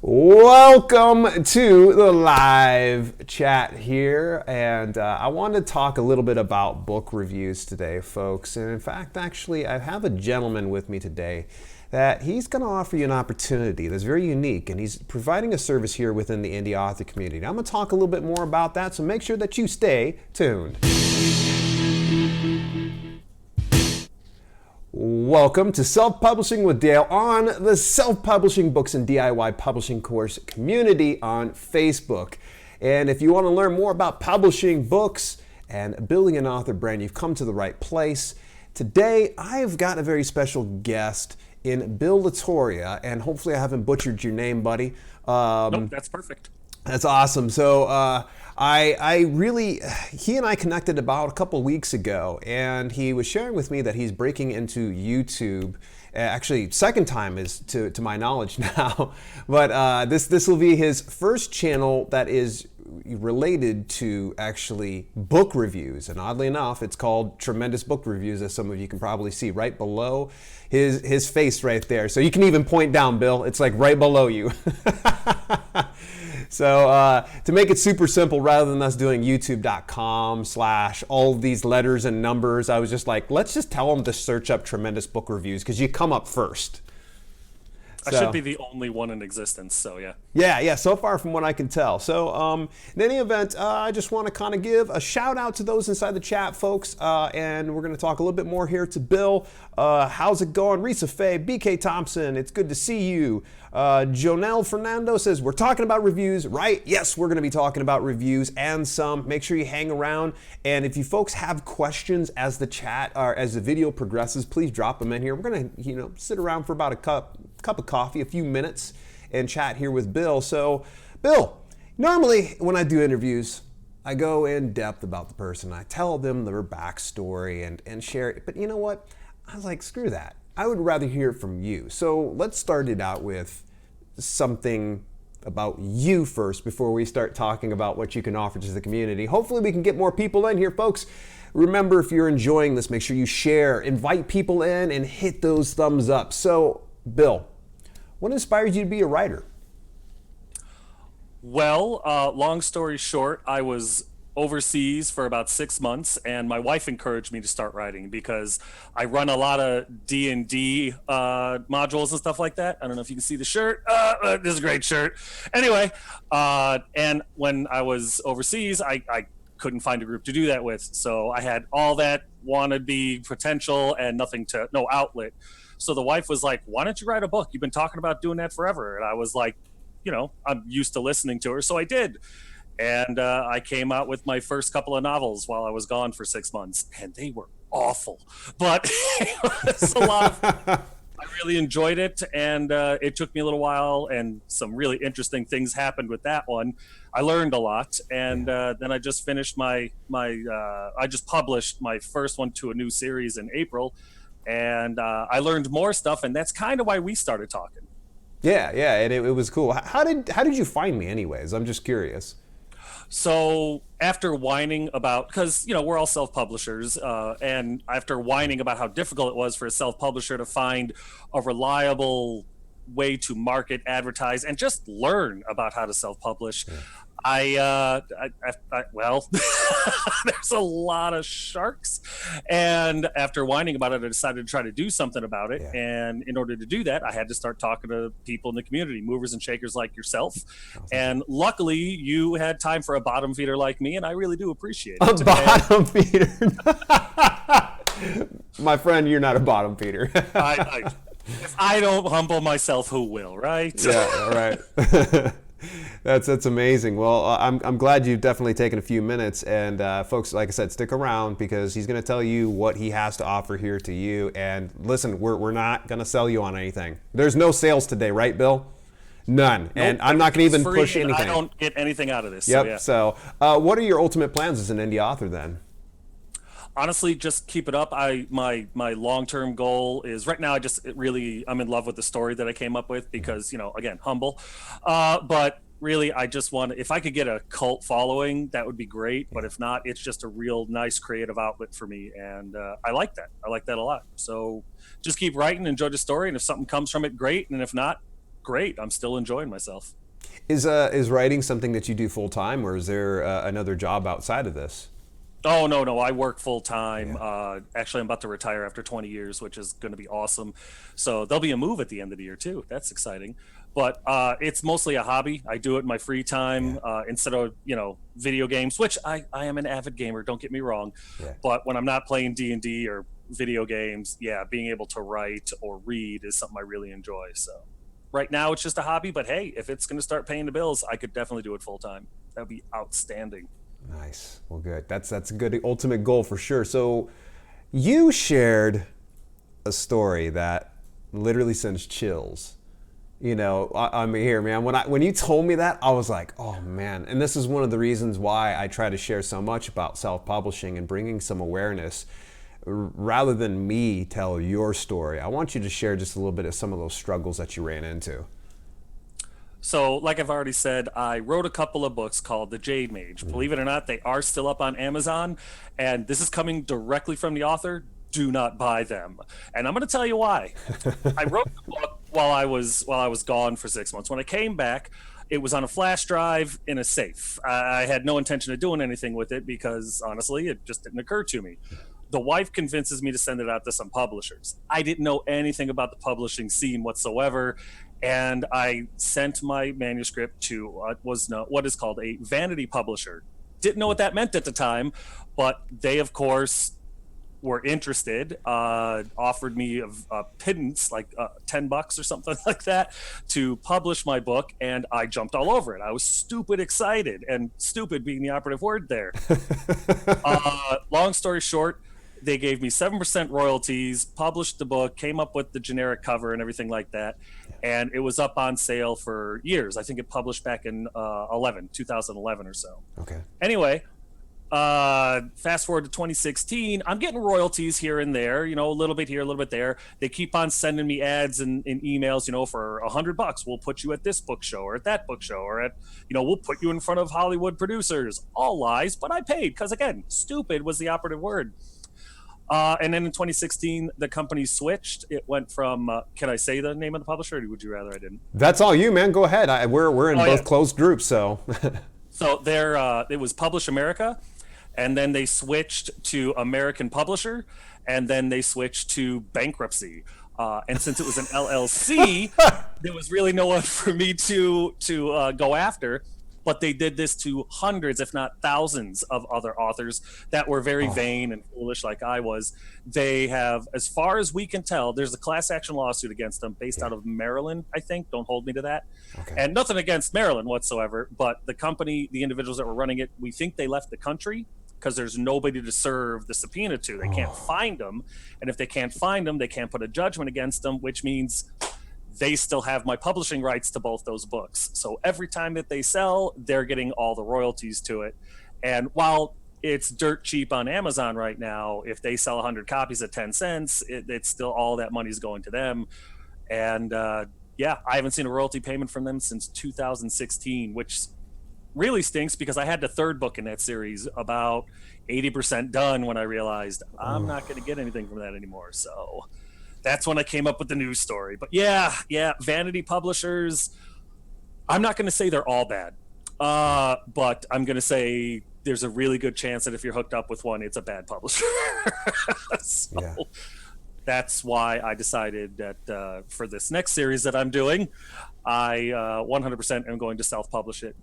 Welcome to the live chat here, and I wanted to talk a little bit about book reviews today, folks. And in fact, actually, I have a gentleman with me today that he's going to offer you an opportunity that's very unique, and he's providing a service here within the indie author community. I'm going to talk a little bit more about that, so make sure that you stay tuned. Welcome to Self-Publishing with Dale on the Self-Publishing Books and DIY Publishing Course community on Facebook. And if you want to learn more about publishing books and building an author brand, you've come to the right place. Today, I've got a very special guest in Bill Latoria, and hopefully I haven't butchered your name, buddy. Nope, that's perfect. That's awesome. So he and I connected about a couple weeks ago, and he was sharing with me that he's breaking into YouTube. Actually, second time is to my knowledge now, but this will be his first channel that is related to actually book reviews, and oddly enough, it's called Tremendous Book Reviews, as some of you can probably see right below his face right there. So you can even point down, Bill. It's like right below you. So to make it super simple, rather than us doing youtube.com/ all of these letters and numbers, I was just like, let's just tell them to search up Tremendous Book Reviews because you come up first. I should be the only one in existence, so yeah. Yeah, so far from what I can tell. So in any event, I just want to kind of give a shout out to those inside the chat, folks, and we're going to talk a little bit more here to Bill. How's it going? Risa Faye, BK Thompson, it's good to see you. Jonelle Fernando says, we're talking about reviews, right? Yes, we're going to be talking about reviews and some. Make sure you hang around. And if you folks have questions as the chat or as the video progresses, please drop them in here. We're going to, sit around for about a cup of coffee, a few minutes, and chat here with Bill. So, Bill, normally when I do interviews, I go in depth about the person. I tell them their backstory and share it. But you know what? I was like, screw that. I would rather hear it from you. So let's start it out with something about you first before we start talking about what you can offer to the community. Hopefully we can get more people in here, folks. Remember, if you're enjoying this, make sure you share, invite people in, and hit those thumbs up. So, Bill, what inspired you to be a writer? Well, long story short, I was overseas for about 6 months, and my wife encouraged me to start writing because I run a lot of D&D modules and stuff like that. I don't know if you can see the shirt. This is a great shirt. Anyway, and when I was overseas, I couldn't find a group to do that with. So I had all that wannabe potential and no outlet. So the wife was like, why don't you write a book? You've been talking about doing that forever. And I was like, I'm used to listening to her. So I did. And I came out with my first couple of novels while I was gone for 6 months, and they were awful, but it was a lot of fun. I really enjoyed it, and it took me a little while, and some really interesting things happened with that one. I learned a lot, and then I just finished I just published my first one to a new series in April, and I learned more stuff, and that's kind of why we started talking. Yeah, and it was cool. How did you find me anyways? I'm just curious. So after whining about, because, we're all self-publishers, and after whining about how difficult it was for a self-publisher to find a reliable way to market, advertise, and just learn about how to self-publish, well, there's a lot of sharks. And after whining about it, I decided to try to do something about it. Yeah. And in order to do that, I had to start talking to people in the community, movers and shakers like yourself. And luckily, you had time for a bottom feeder like me, and I really do appreciate it. A bottom feeder? My friend, you're not a bottom feeder. If I don't humble myself, who will, right? Yeah, right. That's amazing. Well, I'm glad you've definitely taken a few minutes, and folks, like I said, stick around because he's going to tell you what he has to offer here to you. And listen, we're not going to sell you on anything. There's no sales today, right, Bill? None. Nope, and I'm not going to even push anything. I don't get anything out of this. Yep. So what are your ultimate plans as an indie author then? Honestly, just keep it up. My long-term goal is right now. I'm in love with the story that I came up with because, again, humble. But really, I just want, if I could get a cult following, that would be great. But if not, it's just a real nice creative outlet for me. And I like that. I like that a lot. So just keep writing, enjoy the story. And if something comes from it, great. And if not, great. I'm still enjoying myself. Is writing something that you do full time, or is there another job outside of this? Oh no, I work full time. Yeah. Actually, I'm about to retire after 20 years, which is going to be awesome. So there'll be a move at the end of the year too. That's exciting. But it's mostly a hobby. I do it in my free Yeah. time instead of video games, which I am an avid gamer. Don't get me wrong, Yeah. but when I'm not playing D&D or video games, yeah, being able to write or read is something I really enjoy. So right now it's just a hobby, but hey, if it's going to start paying the bills, I could definitely do it full time. That'd be outstanding. Nice. Well, good. That's a good ultimate goal for sure. So you shared a story that literally sends chills. I'm here, man. When you told me that, I was like, oh man. And this is one of the reasons why I try to share so much about self-publishing and bringing some awareness. Rather than me tell your story, I want you to share just a little bit of some of those struggles that you ran into. So, like I've already said, I wrote a couple of books called The Jade Mage. Believe it or not, they are still up on Amazon, and this is coming directly from the author. Do not buy them, and I'm going to tell you why. I wrote the book while I was gone for 6 months. When I came back, it was on a flash drive in a safe. I had no intention of doing anything with it because honestly, it just didn't occur to me. The wife convinces me to send it out to some publishers. I didn't know anything about the publishing scene whatsoever, and I sent my manuscript to what is called a vanity publisher. Didn't know what that meant at the time, but they, of course, were interested, offered me a pittance, like $10 or something like that, to publish my book, and I jumped all over it. I was stupid excited, and stupid being the operative word there. Long story short, they gave me 7% royalties, published the book, came up with the generic cover and everything like that, and it was up on sale for years. I think it published back in 2011 or so. Okay. Anyway, fast forward to 2016, I'm getting royalties here and there, a little bit here, a little bit there. They keep on sending me ads and emails, for $100, we'll put you at this book show or at that book show, or we'll put you in front of Hollywood producers. All lies, but I paid because, again, stupid was the operative word. And then in 2016, the company switched. It went from, can I say the name of the publisher, or would you rather I didn't? That's all you, man. Go ahead. We're in both closed groups, so. So it was Publish America, and then they switched to American Publisher, and then they switched to bankruptcy. And since it was an LLC, there was really no one for me to go after. But they did this to hundreds, if not thousands, of other authors that were very vain and foolish, like I was. They have, as far as we can tell, there's a class action lawsuit against them based out of Maryland, I think. Don't hold me to that. Okay. And nothing against Maryland whatsoever, but the company, the individuals that were running it, we think they left the country because there's nobody to serve the subpoena to. They can't find them. And if they can't find them, they can't put a judgment against them, which means they still have my publishing rights to both those books. So every time that they sell, they're getting all the royalties to it. And while it's dirt cheap on Amazon right now, if they sell 100 copies at 10 cents, it's still all that money's going to them. And I haven't seen a royalty payment from them since 2016, which really stinks because I had the third book in that series about 80% done when I realized I'm not going to get anything from that anymore. So that's when I came up with the news story. But yeah, vanity publishers, I'm not going to say they're all bad, but I'm going to say there's a really good chance that if you're hooked up with one, it's a bad publisher. So that's why I decided that for this next series that I'm doing, I 100% am going to self-publish it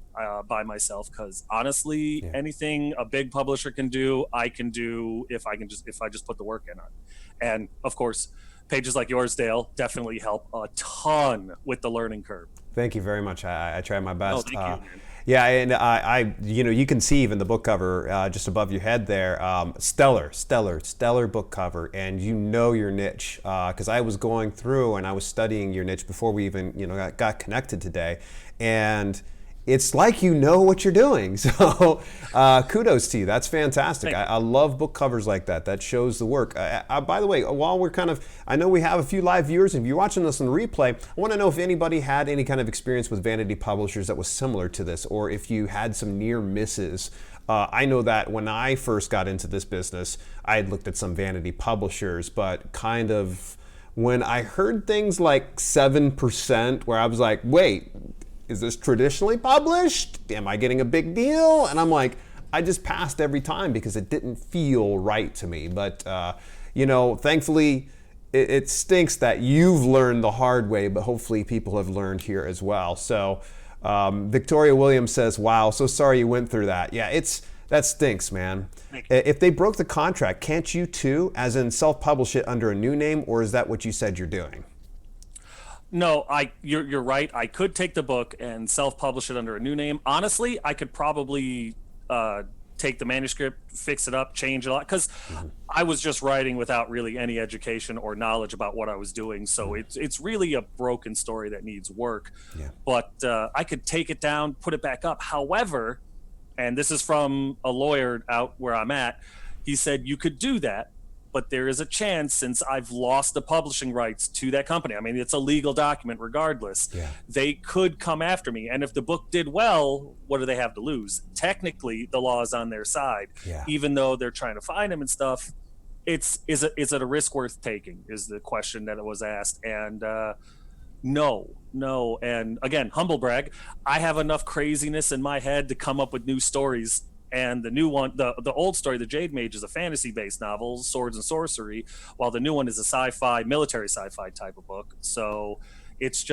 by myself, because honestly, anything a big publisher can do, I can do if I just put the work in on. And of course, pages like yours, Dale, definitely help a ton with the learning curve. Thank you very much. I try my best. Oh, thank you, man. Yeah, and I you can see even the book cover just above your head there, stellar book cover, and your niche. Because I was going through and I was studying your niche before we even got connected today, and it's like you know what you're doing. So kudos to you. That's fantastic. I love book covers like that. That shows the work. By the way, while we're I know we have a few live viewers. If you're watching this on replay, I want to know if anybody had any kind of experience with vanity publishers that was similar to this, or if you had some near misses. I know that when I first got into this business, I had looked at some vanity publishers, but kind of when I heard things like 7%, where I was like, wait, is this traditionally published? Am I getting a big deal? And I'm like, I just passed every time because it didn't feel right to me. But, thankfully, it stinks that you've learned the hard way, but hopefully people have learned here as well. So Victoria Williams says, wow, so sorry you went through that. Yeah, that stinks, man. If they broke the contract, can't you too, as in self-publish it under a new name, or is that what you said you're doing? No, you're right. I could take the book and self-publish it under a new name. Honestly, I could probably take the manuscript, fix it up, change it a lot, because I was just writing without really any education or knowledge about what I was doing. So it's really a broken story that needs work. Yeah. But I could take it down, put it back up. However, and this is from a lawyer out where I'm at, he said you could do that, but there is a chance, since I've lost the publishing rights to that company. I mean, it's a legal document regardless. Yeah. They could come after me. And if the book did well, what do they have to lose? Technically, the law is on their side. Yeah. Even though they're trying to find him and stuff, is it a risk worth taking is the question that was asked. And no. And again, humble brag, I have enough craziness in my head to come up with new stories. And the new one, the old story, The Jade Mage, is a fantasy-based novel, swords and sorcery, while the new one is a sci-fi, military sci-fi type of book. So it's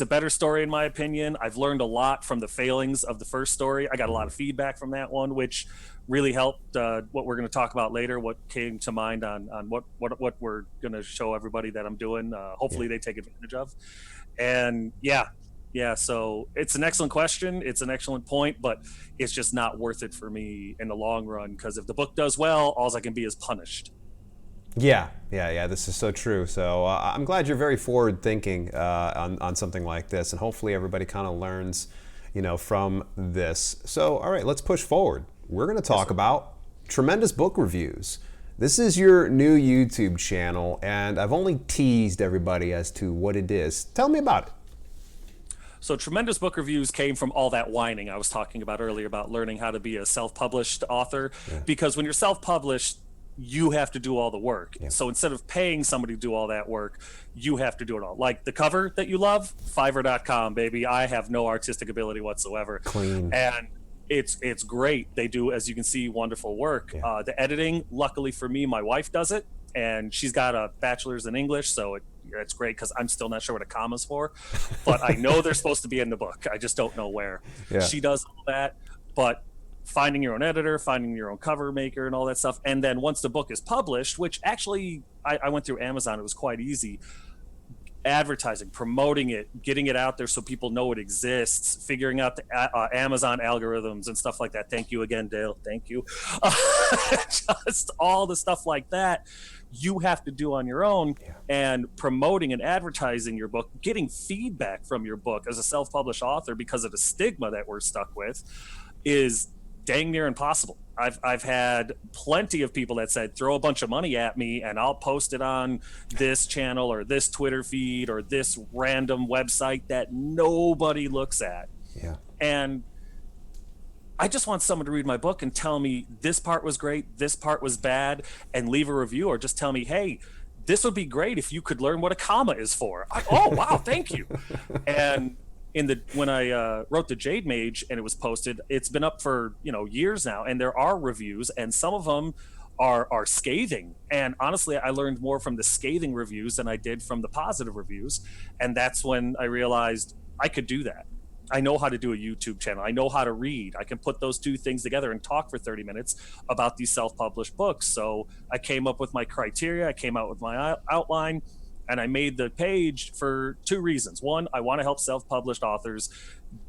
a better story in my opinion. I've learned a lot from the failings of the first story. I got a lot of feedback from that one, which really helped what we're going to talk about later, what came to mind on what we're going to show everybody that I'm doing. Hopefully they take advantage of. And yeah, so it's an excellent question. It's an excellent point, but it's just not worth it for me in the long run, because if the book does well, all I can be is punished. Yeah. This is so true. So I'm glad you're very forward thinking on something like this, and hopefully everybody kind of learns, from this. So, all right, let's push forward. We're going to talk about tremendous book reviews. This is your new YouTube channel, and I've only teased everybody as to what it is. Tell me about it. So Tremendous Book Reviews came from all that whining I was talking about earlier about learning how to be a self-published author. Yeah. Because when you're self-published, you have to do all the work. Yeah. So instead of paying somebody to do all that work, you have to do it all. Like the cover that you love, Fiverr.com, baby. I have no artistic ability whatsoever. Clean. And it's great. They do, as you can see, wonderful work. Yeah. The editing, luckily for me, my wife does it, and she's got a bachelor's in English, so it's great because I'm still not sure what a comma's for, but I know they're supposed to be in the book. I just don't know where. Yeah. She does all that, but finding your own editor, finding your own cover maker and all that stuff. And then once the book is published, which actually I went through Amazon, it was quite easy. Advertising, promoting it, getting it out there so people know it exists, figuring out the Amazon algorithms and stuff like that. Thank you again, Dale. Thank you. Just all the stuff like that you have to do on your own. Yeah. And promoting and advertising your book, getting feedback from your book as a self-published author because of the stigma that we're stuck with is dang near impossible. I've had plenty of people that said, throw a bunch of money at me and I'll post it on this channel or this Twitter feed or this random website that nobody looks at. Yeah. And I just want someone to read my book and tell me this part was great, this part was bad, and leave a review, or just tell me, hey, this would be great if you could learn what a comma is for. Oh, wow, thank you. And when I wrote The Jade Mage and it was posted, it's been up for years now, and there are reviews, and some of them are scathing. And honestly, I learned more from the scathing reviews than I did from the positive reviews. And that's when I realized I could do that. I know how to do a YouTube channel. I know how to read. I can put those two things together and talk for 30 minutes about these self-published books. So I came up with my criteria. I came out with my outline. And I made the page for two reasons. One, I want to help self-published authors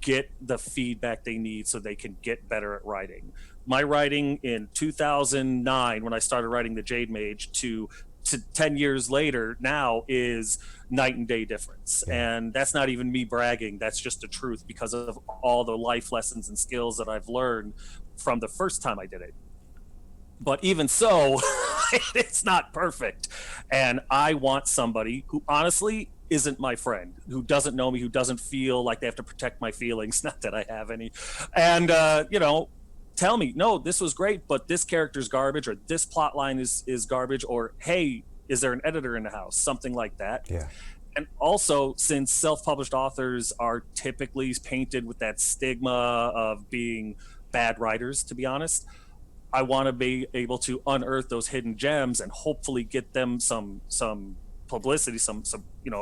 get the feedback they need so they can get better at writing. My writing in 2009, when I started writing The Jade Mage, to 10 years later now is night and day difference. And that's not even me bragging. That's just the truth because of all the life lessons and skills that I've learned from the first time I did it. But even so, it's not perfect. And I want somebody who honestly isn't my friend, who doesn't know me, who doesn't feel like they have to protect my feelings, not that I have any, and tell me, no, this was great, but this character's garbage, or this plot line is garbage, or hey, Is there an editor in the house? Something like that. Yeah. And also, since self-published authors are typically painted with that stigma of being bad writers, to be honest, I want to be able to unearth those hidden gems and hopefully get them some publicity, some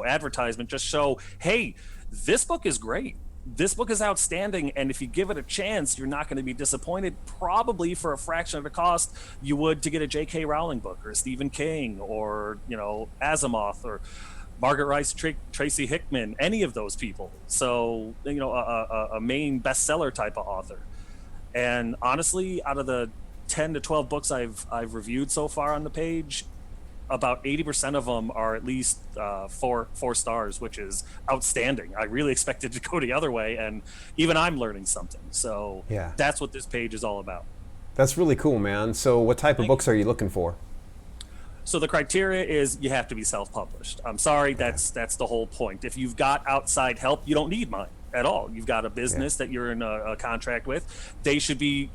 advertisement. Just show, hey, this book is great. This book is outstanding, and if you give it a chance, you're not going to be disappointed. Probably for a fraction of the cost you would to get a J.K. Rowling book or a Stephen King or Asimov or Margaret Rice, Tracy Hickman, any of those people. So a main bestseller type of author. And honestly, out of the 10 to 12 books I've reviewed so far on the page, about 80% of them are at least four stars, which is outstanding. I really expected to go the other way, and even I'm learning something. So yeah, that's what this page is all about. That's really cool, man. So what type of books are you looking for? So the criteria is you have to be self-published. I'm sorry, that's the whole point. If you've got outside help, you don't need mine at all. You've got a business that you're in a contract with. They should be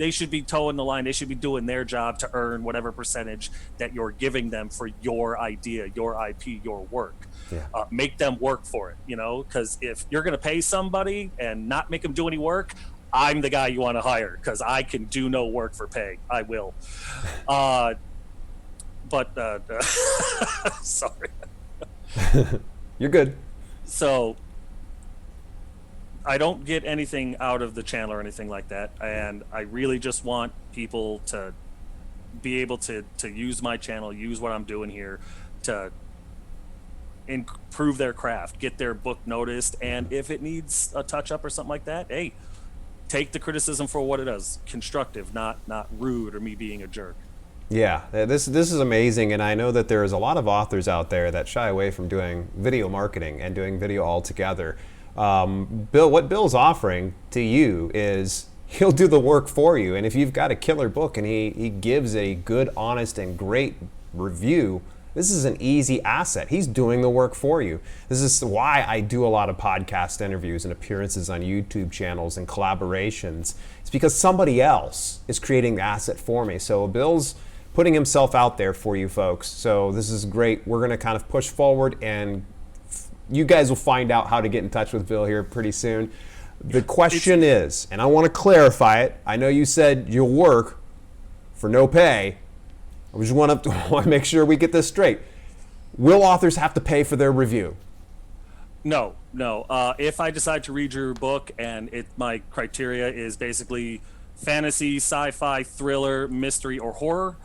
towing the line. They should be doing their job to earn whatever percentage that you're giving them for your idea, your IP, your work. Yeah. Make them work for it, because if you're going to pay somebody and not make them do any work, I'm the guy you want to hire because I can do no work for pay. I will. But sorry. You're good. So I don't get anything out of the channel or anything like that, and I really just want people to be able to use my channel, use what I'm doing here to improve their craft, get their book noticed, and if it needs a touch up or something like that, hey, take the criticism for what it is, constructive, not rude or me being a jerk. Yeah, this is amazing, and I know that there is a lot of authors out there that shy away from doing video marketing and doing video altogether. Bill, what Bill's offering to you is he'll do the work for you, and if you've got a killer book and he gives a good, honest, and great review, this is an easy asset. He's doing the work for you. This is why I do a lot of podcast interviews and appearances on YouTube channels and collaborations. It's because somebody else is creating the asset for me. So Bill's putting himself out there for you folks. So this is great. We're going to kind of push forward, and you guys will find out how to get in touch with Bill here pretty soon. The question is, and I want to clarify it, I know you said you'll work for no pay. I just want to make sure we get this straight. Will authors have to pay for their review? No. If I decide to read your book and my criteria is basically fantasy, sci-fi, thriller, mystery, or horror,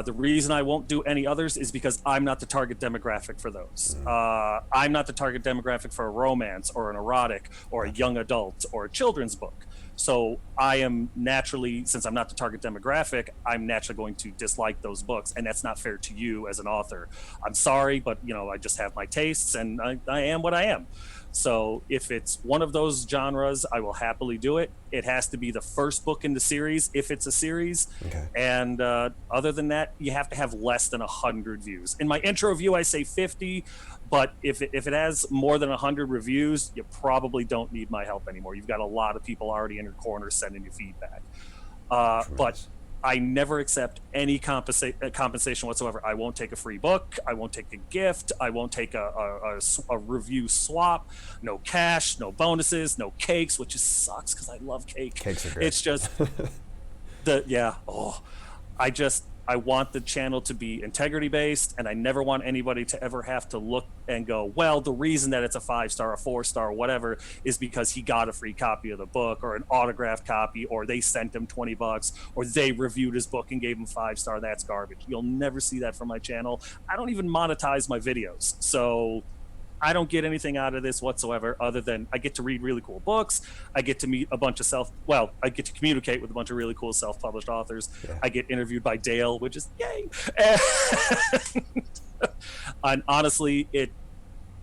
the reason I won't do any others is because I'm not the target demographic for those. I'm not the target demographic for a romance or an erotic or a young adult or a children's book. So I am naturally, since I'm not the target demographic, I'm naturally going to dislike those books, and that's not fair to you as an author. I'm sorry, but I just have my tastes, and I am what I am. So if it's one of those genres, I will happily do it. It has to be the first book in the series, if it's a series. Okay. And other than that, you have to have less than 100 views. In my intro review, I say 50, but if it has more than 100 reviews, you probably don't need my help anymore. You've got a lot of people already in your corner sending you feedback. But I never accept any compensation whatsoever. I won't take a free book. I won't take a gift. I won't take a review swap. No cash, no bonuses, no cakes, which just sucks because I love cake. Cakes are great. It's just I want the channel to be integrity based, and I never want anybody to ever have to look and go, well, the reason that it's a 5-star, a 4-star, whatever, is because he got a free copy of the book or an autographed copy, or they sent him $20, or they reviewed his book and gave him 5-star. That's garbage. You'll never see that from my channel. I don't even monetize my videos. So I don't get anything out of this whatsoever other than I get to read really cool books. I get to meet a bunch of I get to communicate with a bunch of really cool self-published authors. Yeah. I get interviewed by Dale, which is yay. And honestly,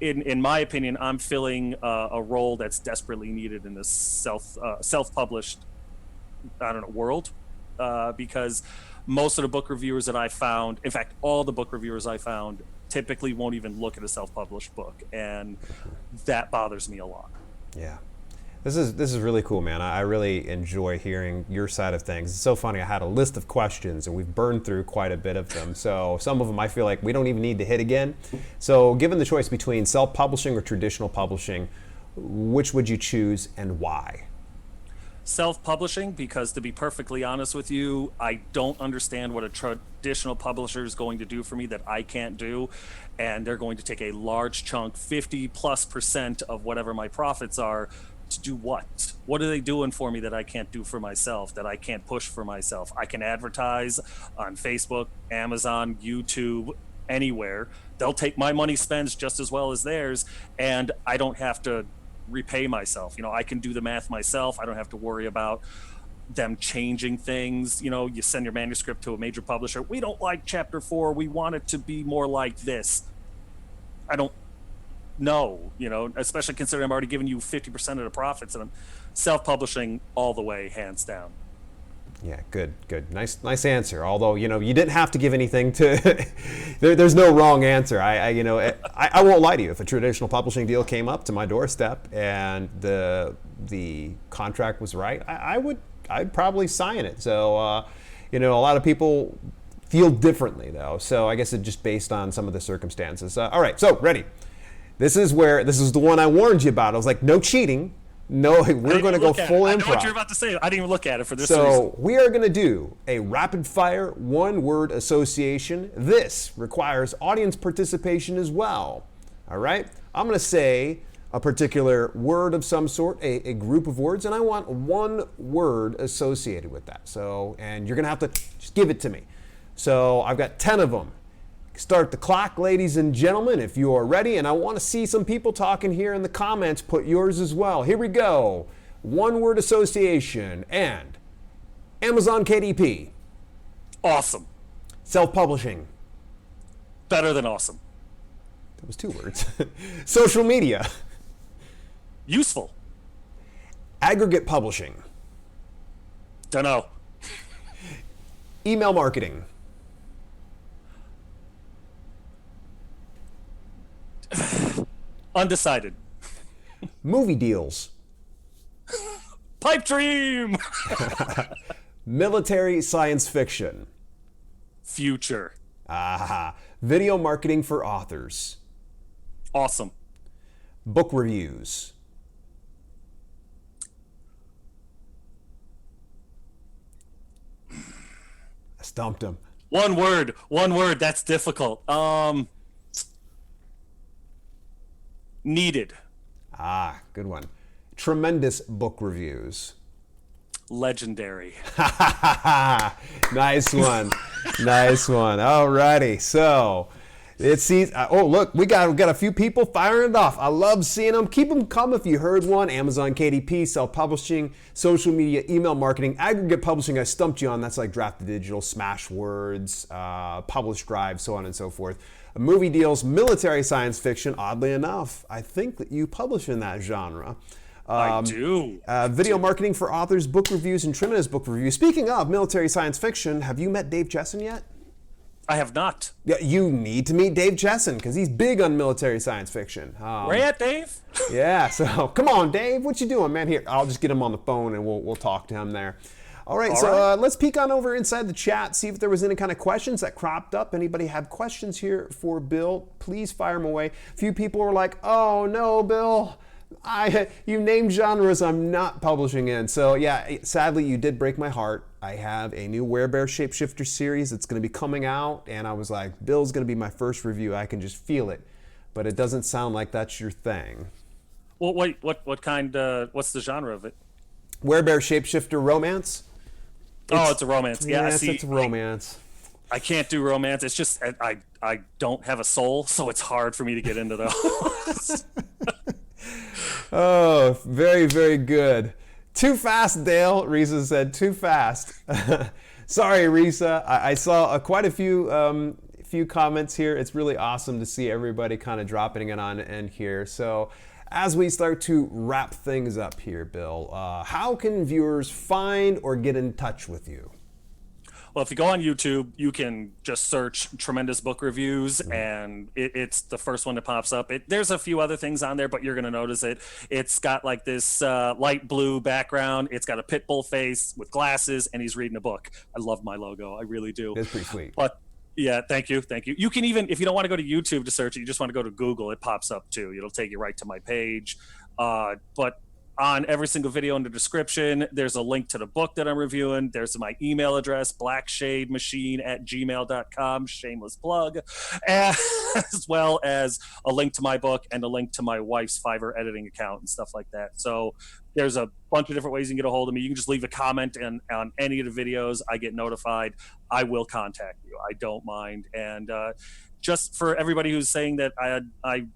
in my opinion, I'm filling a role that's desperately needed in this self-published, world, because most of the book reviewers that I found, in fact, all the book reviewers I found, typically won't even look at a self-published book, and that bothers me a lot. Yeah. This is really cool, man. I really enjoy hearing your side of things. It's so funny. I had a list of questions, and we've burned through quite a bit of them. So some of them I feel like we don't even need to hit again. So given the choice between self-publishing or traditional publishing, which would you choose and why? Self-publishing, because to be perfectly honest with you, I don't understand what a traditional publisher is going to do for me that I can't do. And they're going to take a large chunk, 50+% of whatever my profits are, to do what? What are they doing for me that I can't do for myself, that I can't push for myself? I can advertise on Facebook, Amazon, YouTube, anywhere. They'll take my money spends just as well as theirs, and I don't have to repay myself. I can do the math myself. I don't have to worry about them changing things. You send your manuscript to a major publisher. We don't like chapter 4. We want it to be more like this. I don't know, especially considering I'm already giving you 50% of the profits, and I'm self-publishing all the way, hands down. Yeah, good. Nice answer. Although, you didn't have to give anything to, there's no wrong answer. I won't lie to you. If a traditional publishing deal came up to my doorstep and the contract was right, I'd probably sign it. So, a lot of people feel differently though. So I guess it's just based on some of the circumstances. All right, so ready. This is the one I warned you about. I was like, no cheating. No, we're going to go full improv. I know what you're about to say. I didn't even look at it for this reason. So we are going to do a rapid fire one-word association. This requires audience participation as well. All right? I'm going to say a particular word of some sort, a group of words, and I want one word associated with that. And you're going to have to just give it to me. So I've got 10 of them. Start the clock, ladies and gentlemen, if you are ready. And I want to see some people talking here in the comments. Put yours as well. Here we go. One word association. And Amazon KDP. Awesome. Self-publishing. Better than awesome. That was 2 words. Social media. Useful. Aggregate publishing. Dunno. Email marketing. Undecided. Movie deals. Pipe dream. Military science fiction. Future. Video marketing for authors. Awesome. Book reviews. I stumped him. One word. That's difficult. Needed. Good one. Tremendous book reviews. Legendary. Nice one. Nice one. Alrighty. So look, we got a few people firing it off. I love seeing them. Keep them coming if you heard one. Amazon KDP, self-publishing, social media, email marketing, aggregate publishing. I stumped you on. That's like Draft to Digital, Smashwords, Publish Drive, so on and so forth. Movie deals, military science fiction. Oddly enough, I think that you publish in that genre. I do. Video marketing for authors, book reviews, and tremendous book reviews. Speaking of military science fiction, have you met Dave Jessen yet? I have not. Yeah, you need to meet Dave Jessen because he's big on military science fiction. Where at, Dave? Yeah, so come on, Dave. What you doing, man? Here, I'll just get him on the phone and we'll talk to him there. All right, let's peek on over inside the chat, see if there was any kind of questions that cropped up. Anybody have questions here for Bill? Please fire them away. A few people were like, oh no, Bill, you named genres I'm not publishing in. So yeah, sadly you did break my heart. I have a new Werebear Shapeshifter series that's going to be coming out, and I was like, Bill's going to be my first review. I can just feel it, but it doesn't sound like that's your thing. Well, wait, what kind? What's the genre of it? Werebear Shapeshifter romance. It's a romance. Yeah, yes, it's a romance. I can't do romance. It's just I don't have a soul, so it's hard for me to get into those. Oh, very, very good. Too fast, Dale. Risa said, too fast. Sorry, Risa. I saw quite a few comments here. It's really awesome to see everybody kind of dropping it on in here. So as we start to wrap things up here, Bill, how can viewers find or get in touch with you? Well, if you go on YouTube, you can just search tremendous book reviews, and it's the first one that pops up. There's a few other things on there, but you're going to notice it. It's got like this light blue background. It's got a pit bull face with glasses, and he's reading a book. I love my logo. I really do. That's pretty sweet. But yeah, thank you. Thank you. You can even, if you don't want to go to YouTube to search it, you just want to go to Google, it pops up too. It'll take you right to my page. But on every single video in the description, there's a link to the book that I'm reviewing. There's my email address, blackshademachine@gmail.com, shameless plug, as well as a link to my book and a link to my wife's Fiverr editing account and stuff like that. So there's a bunch of different ways you can get a hold of me. You can just leave a comment on any of the videos. I get notified. I will contact you. I don't mind. And just for everybody who's saying that I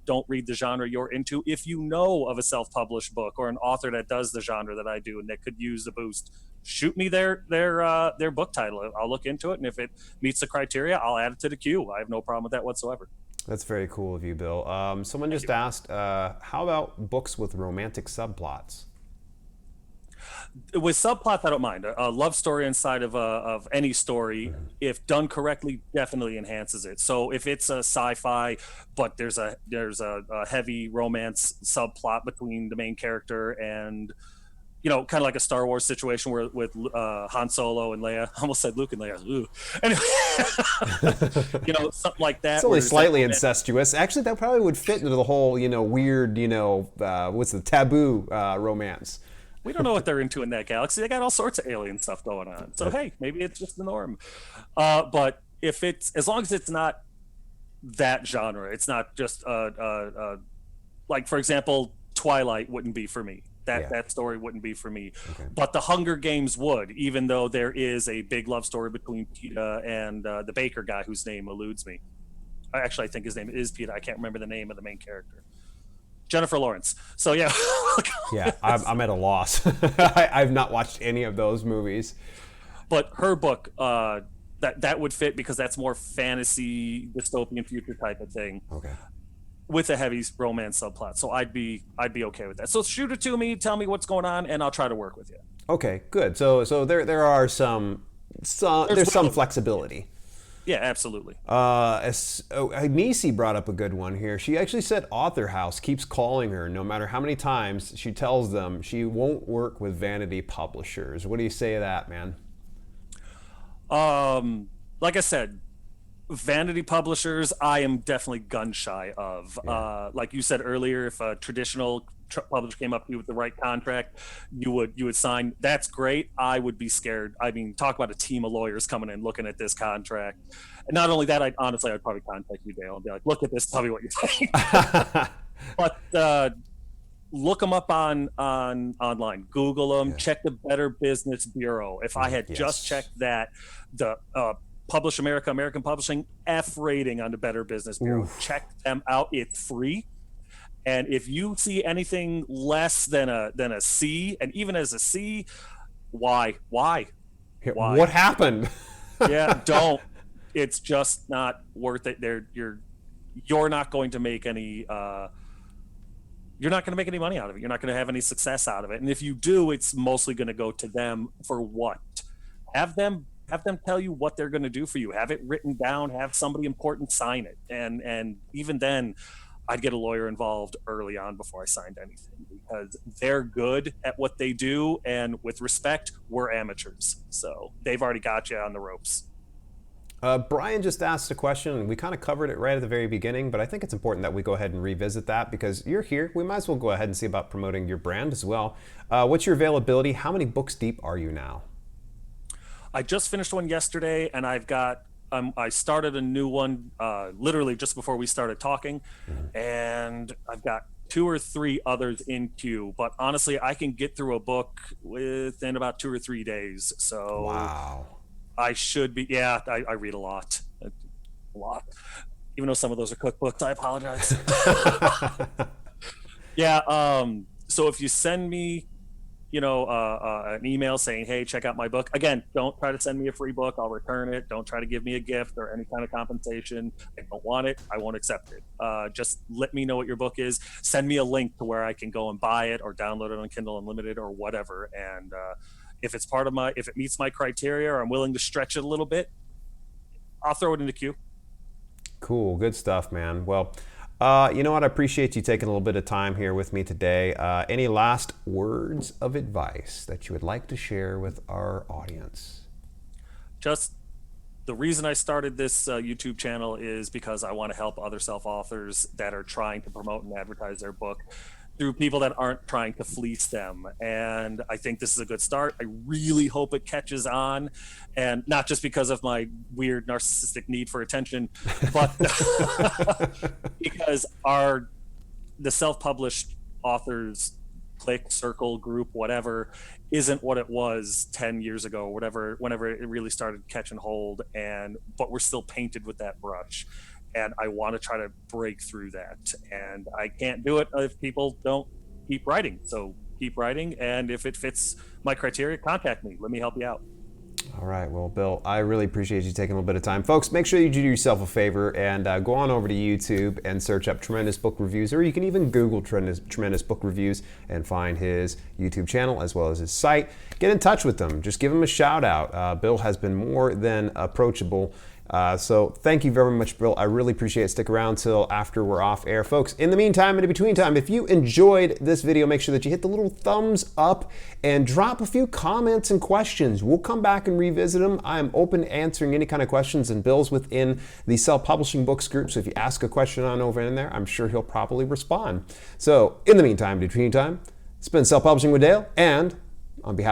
don't read the genre you're into, if you know of a self-published book or an author that does the genre that I do and that could use the boost, shoot me their book title. I'll look into it, and if it meets the criteria, I'll add it to the queue. I have no problem with that whatsoever. That's very cool of you, Bill. Someone just asked, how about books with romantic subplots? With subplots, I don't mind. A love story inside of any story, if done correctly, definitely enhances it. So if it's a sci-fi, but there's a heavy romance subplot between the main character and, you know, kind of like a Star Wars situation where with Han Solo and Leia. I almost said Luke and Leia. Ooh. Anyway, you know, something like that. It's only slightly incestuous. Actually, that probably would fit into the whole, you know, weird, you know, what's the taboo romance. We don't know what they're into in that galaxy. They got all sorts of alien stuff going on. So hey, maybe it's just the norm. But if it's, as long as it's not that genre, it's not just like, for example, Twilight wouldn't be for me. That story wouldn't be for me. Okay. But the Hunger Games would, even though there is a big love story between Peeta and the baker guy whose name eludes me. Actually, I think his name is Peeta. I can't remember the name of the main character. Jennifer Lawrence. So yeah. Yeah, I'm at a loss. I've not watched any of those movies. But her book, that would fit because that's more fantasy, dystopian future type of thing. Okay. With a heavy romance subplot. So I'd be okay with that. So shoot it to me, tell me what's going on, and I'll try to work with you. Okay, good. So there are some flexibility. Yeah, absolutely. Nisi brought up a good one here. She actually said Author House keeps calling her no matter how many times she tells them she won't work with vanity publishers. What do you say to that, man? Like I said, vanity publishers, I am definitely gun shy of. Yeah. Like you said earlier, if a traditional publisher came up to you with the right contract, you would sign. That's great. I would be scared. I mean, talk about a team of lawyers coming in looking at this contract. And not only that, I'd probably contact you, Dale, and be like, look at this, tell me what you think. But look them up on online, Google them, check the Better Business Bureau. If I had just checked that, the Publish America, American Publishing, F rating on the Better Business Bureau. Oof. Check them out. It's free. And if you see anything less than a C, and even as a C, why? What happened? Yeah, don't. It's just not worth it. You're not going to make any. You're not going to make any money out of it. You're not going to have any success out of it. And if you do, it's mostly going to go to them for what? Have them tell you what they're going to do for you. Have it written down. Have somebody important sign it. And even then, I'd get a lawyer involved early on before I signed anything because they're good at what they do. And with respect, we're amateurs. So they've already got you on the ropes. Brian just asked a question, and we kind of covered it right at the very beginning, but I think it's important that we go ahead and revisit that because you're here. We might as well go ahead and see about promoting your brand as well. What's your availability? How many books deep are you now? I just finished one yesterday, and I've got I started a new one literally just before we started talking, and I've got 2 or 3 others in queue. But honestly, I can get through a book within about 2 or 3 days. So wow, I should be. Yeah, I read a lot. Even though some of those are cookbooks, I apologize. Yeah. So if you send me, an email saying, hey, check out my book. Again, don't try to send me a free book. I'll return it. Don't try to give me a gift or any kind of compensation. I don't want it. I won't accept it. Just let me know what your book is. Send me a link to where I can go and buy it or download it on Kindle Unlimited or whatever. And if it meets my criteria, or I'm willing to stretch it a little bit, I'll throw it in the queue. Cool, good stuff, man. Well, you know what? I appreciate you taking a little bit of time here with me today. Any last words of advice that you would like to share with our audience? Just the reason I started this YouTube channel is because I want to help other self-authors that are trying to promote and advertise their book through people that aren't trying to fleece them. And I think this is a good start. I really hope it catches on, and not just because of my weird narcissistic need for attention, but because the self-published authors clique, circle, group, whatever, isn't what it was 10 years ago, whenever it really started catching hold, but we're still painted with that brush. And I want to try to break through that. And I can't do it if people don't keep writing. So keep writing. And if it fits my criteria, contact me. Let me help you out. All right. Well, Bill, I really appreciate you taking a little bit of time. Folks, make sure you do yourself a favor and go on over to YouTube and search up Tremendous Book Reviews, or you can even Google Tremendous Book Reviews and find his YouTube channel as well as his site. Get in touch with him. Just give him a shout out. Bill has been more than approachable. So thank you very much, Bill. I really appreciate it. Stick around till after we're off air. Folks, in the meantime and in between time, if you enjoyed this video, make sure that you hit the little thumbs up and drop a few comments and questions. We'll come back and revisit them. I am open to answering any kind of questions, and Bill's within the self-publishing books group. So if you ask a question on over in there, I'm sure he'll probably respond. So in the meantime, between time, it's been Self-Publishing with Dale, and on behalf